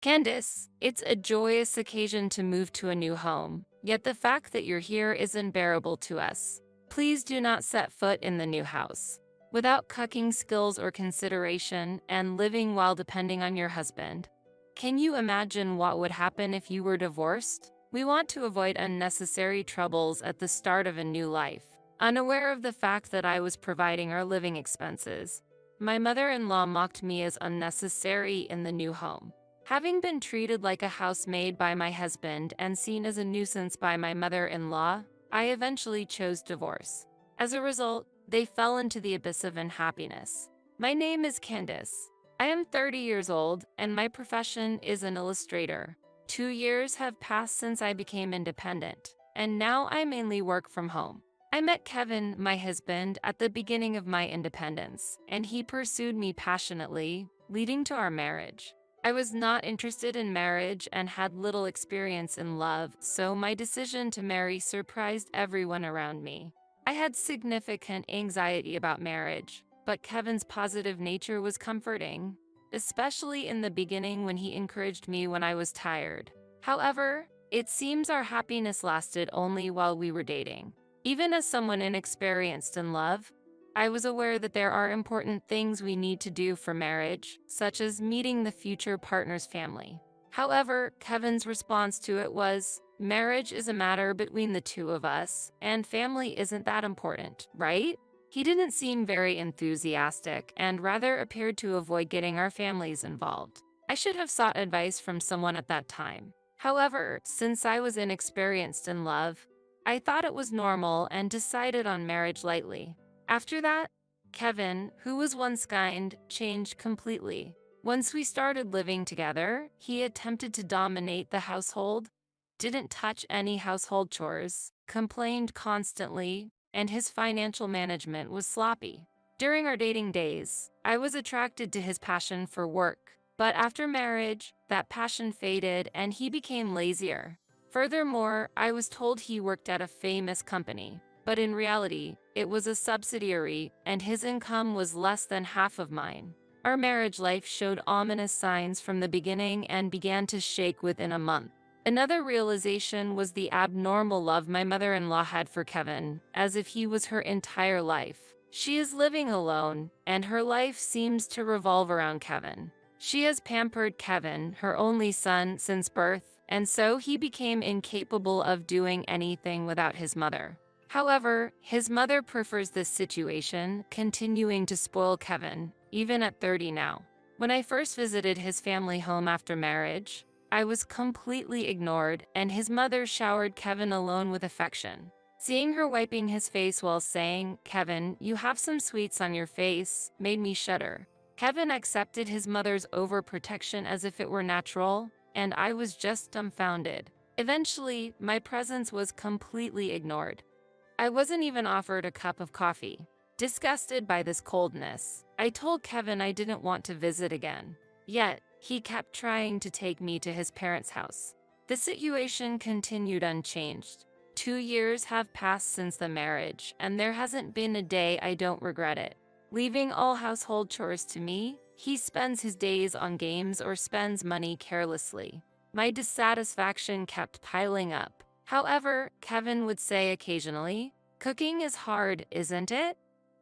Candace, it's a joyous occasion to move to a new home, yet the fact that you're here is unbearable to us. Please do not set foot in the new house. Without cooking skills or consideration and living while depending on your husband. Can you imagine what would happen if you were divorced? We want to avoid unnecessary troubles at the start of a new life. Unaware of the fact that I was providing our living expenses, my mother-in-law mocked me as unnecessary in the new home. Having been treated like a housemaid by my husband and seen as a nuisance by my mother-in-law, I eventually chose divorce. As a result, they fell into the abyss of unhappiness. My name is Candace. I am 30 years old, and my profession is an illustrator. 2 years have passed since I became independent, and now I mainly work from home. I met Kevin, my husband, at the beginning of my independence, and he pursued me passionately, leading to our marriage. I was not interested in marriage and had little experience in love, so my decision to marry surprised everyone around me. I had significant anxiety about marriage, but Kevin's positive nature was comforting, especially in the beginning when he encouraged me when I was tired. However, it seems our happiness lasted only while we were dating. Even as someone inexperienced in love, I was aware that there are important things we need to do for marriage, such as meeting the future partner's family. However, Kevin's response to it was, "Marriage is a matter between the two of us, and family isn't that important, right?" He didn't seem very enthusiastic and rather appeared to avoid getting our families involved. I should have sought advice from someone at that time. However, since I was inexperienced in love, I thought it was normal and decided on marriage lightly. After that, Kevin, who was once kind, changed completely. Once we started living together, he attempted to dominate the household, didn't touch any household chores, complained constantly, and his financial management was sloppy. During our dating days, I was attracted to his passion for work, but after marriage, that passion faded and he became lazier. Furthermore, I was told he worked at a famous company, but in reality, it was a subsidiary, and his income was less than half of mine. Our marriage life showed ominous signs from the beginning and began to shake within a month. Another realization was the abnormal love my mother-in-law had for Kevin, as if he was her entire life. She is living alone, and her life seems to revolve around Kevin. She has pampered Kevin, her only son, since birth, and so he became incapable of doing anything without his mother. However, his mother prefers this situation, continuing to spoil Kevin, even at 30 now. When I first visited his family home after marriage, I was completely ignored, and his mother showered Kevin alone with affection. Seeing her wiping his face while saying, "Kevin, you have some sweets on your face," made me shudder. Kevin accepted his mother's overprotection as if it were natural, and I was just dumbfounded. Eventually, my presence was completely ignored. I wasn't even offered a cup of coffee. Disgusted by this coldness, I told Kevin I didn't want to visit again. Yet, he kept trying to take me to his parents' house. The situation continued unchanged. 2 years have passed since the marriage, and there hasn't been a day I don't regret it. Leaving all household chores to me, he spends his days on games or spends money carelessly. My dissatisfaction kept piling up. However, Kevin would say occasionally, "Cooking is hard, isn't it?"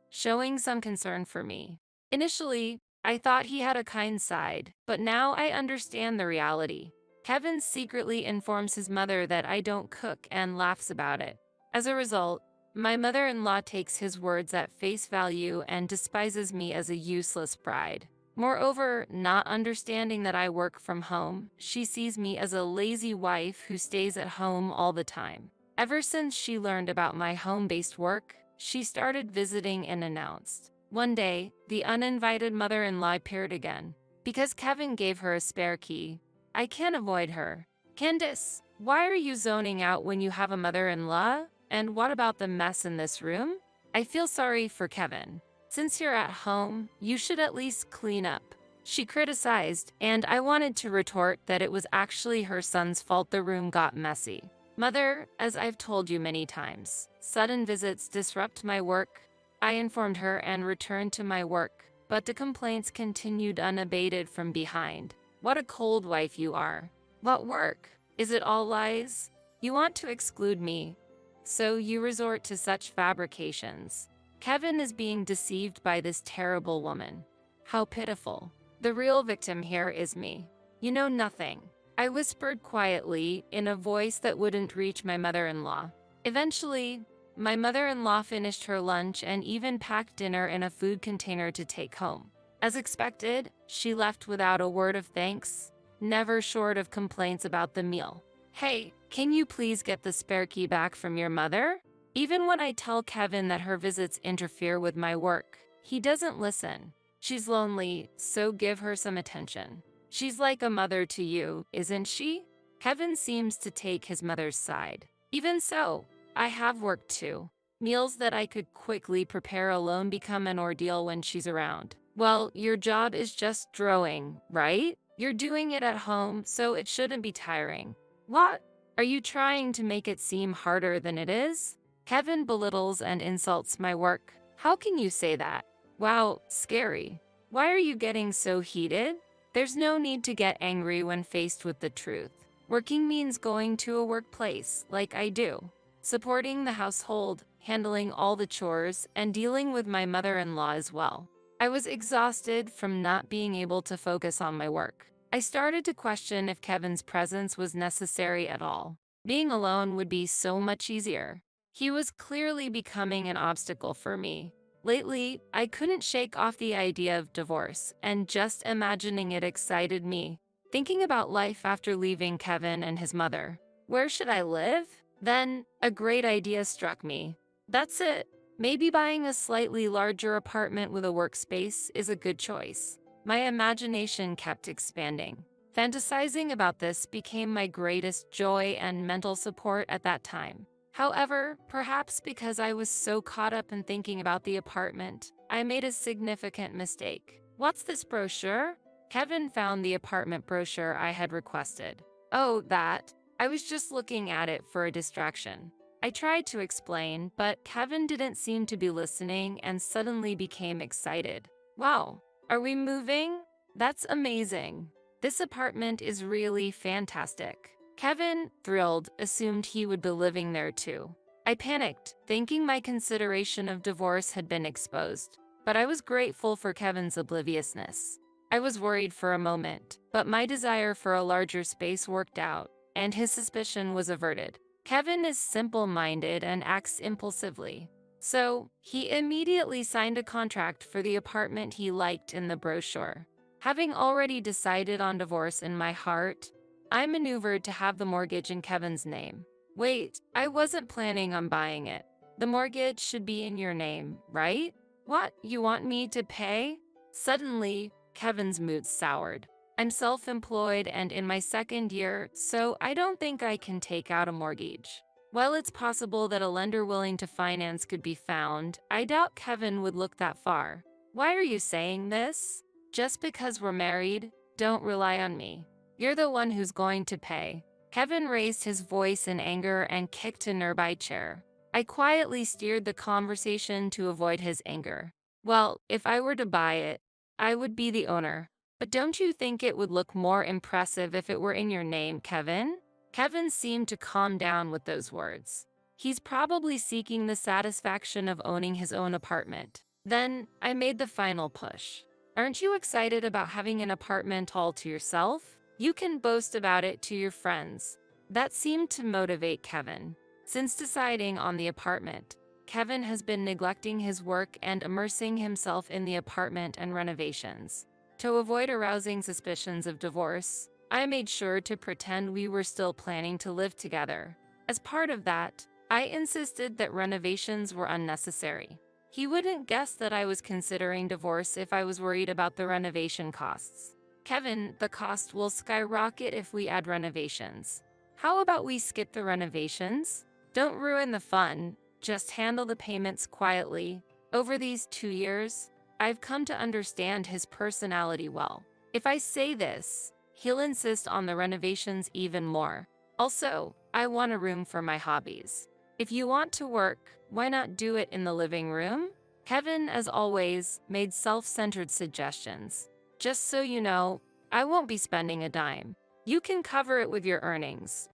showing some concern for me. Initially, I thought he had a kind side, but now I understand the reality. Kevin secretly informs his mother that I don't cook and laughs about it. As a result, my mother-in-law takes his words at face value and despises me as a useless bride. Moreover, not understanding that I work from home, she sees me as a lazy wife who stays at home all the time. Ever since she learned about my home-based work, she started visiting unannounced. One day, the uninvited mother-in-law appeared again. Because Kevin gave her a spare key, I can't avoid her. "Candace, why are you zoning out when you have a mother-in-law? And what about the mess in this room?" I feel sorry for Kevin. "Since you're at home, you should at least clean up," she criticized, and I wanted to retort that it was actually her son's fault the room got messy. "Mother, as I've told you many times, sudden visits disrupt my work." I informed her and returned to my work, but the complaints continued unabated from behind. What a cold wife you are. What work? Is it all lies? You want to exclude me, so you resort to such fabrications. Kevin is being deceived by this terrible woman. How pitiful. The real victim here is me. You know nothing. I whispered quietly in a voice that wouldn't reach my mother-in-law. Eventually, my mother-in-law finished her lunch and even packed dinner in a food container to take home. As expected, she left without a word of thanks, never short of complaints about the meal. Hey, can you please get the spare key back from your mother? Even when I tell Kevin that her visits interfere with my work, he doesn't listen. She's lonely, so give her some attention. She's like a mother to you, isn't she? Kevin seems to take his mother's side. Even so, I have work too. Meals that I could quickly prepare alone become an ordeal when she's around. Well, your job is just drawing, right? You're doing it at home, so it shouldn't be tiring. What? Are you trying to make it seem harder than it is? Kevin belittles and insults my work. How can you say that? Wow, scary. Why are you getting so heated? There's no need to get angry when faced with the truth. Working means going to a workplace, like I do, supporting the household, handling all the chores, and dealing with my mother-in-law as well. I was exhausted from not being able to focus on my work. I started to question if Kevin's presence was necessary at all. Being alone would be so much easier. He was clearly becoming an obstacle for me. Lately, I couldn't shake off the idea of divorce, and just imagining it excited me. Thinking about life after leaving Kevin and his mother. Where should I live? Then, a great idea struck me. That's it. Maybe buying a slightly larger apartment with a workspace is a good choice. My imagination kept expanding. Fantasizing about this became my greatest joy and mental support at that time. However, perhaps because I was so caught up in thinking about the apartment, I made a significant mistake. What's this brochure? Kevin found the apartment brochure I had requested. Oh, that. I was just looking at it for a distraction. I tried to explain, but Kevin didn't seem to be listening and suddenly became excited. Wow. Are we moving? That's amazing. This apartment is really fantastic. Kevin, thrilled, assumed he would be living there too. I panicked, thinking my consideration of divorce had been exposed. But I was grateful for Kevin's obliviousness. I was worried for a moment, but my desire for a larger space worked out, and his suspicion was averted. Kevin is simple-minded and acts impulsively. So, he immediately signed a contract for the apartment he liked in the brochure. Having already decided on divorce in my heart, I maneuvered to have the mortgage in Kevin's name. Wait, I wasn't planning on buying it. The mortgage should be in your name, right? What, you want me to pay? Suddenly, Kevin's mood soured. I'm self-employed and in my second year, so I don't think I can take out a mortgage. While it's possible that a lender willing to finance could be found, I doubt Kevin would look that far. Why are you saying this? Just because we're married, don't rely on me. You're the one who's going to pay. Kevin raised his voice in anger and kicked a nearby chair. I quietly steered the conversation to avoid his anger. Well, if I were to buy it, I would be the owner. But don't you think it would look more impressive if it were in your name, Kevin? Kevin seemed to calm down with those words. He's probably seeking the satisfaction of owning his own apartment. Then, I made the final push. Aren't you excited about having an apartment all to yourself? You can boast about it to your friends. That seemed to motivate Kevin. Since deciding on the apartment, Kevin has been neglecting his work and immersing himself in the apartment and renovations. To avoid arousing suspicions of divorce, I made sure to pretend we were still planning to live together. As part of that, I insisted that renovations were unnecessary. He wouldn't guess that I was considering divorce if I was worried about the renovation costs. Kevin, the cost will skyrocket if we add renovations. How about we skip the renovations? Don't ruin the fun, just handle the payments quietly. Over these 2 years, I've come to understand his personality well. If I say this, he'll insist on the renovations even more. Also, I want a room for my hobbies. If you want to work, why not do it in the living room? Kevin, as always, made self-centered suggestions. Just so you know, I won't be spending a dime. You can cover it with your earnings.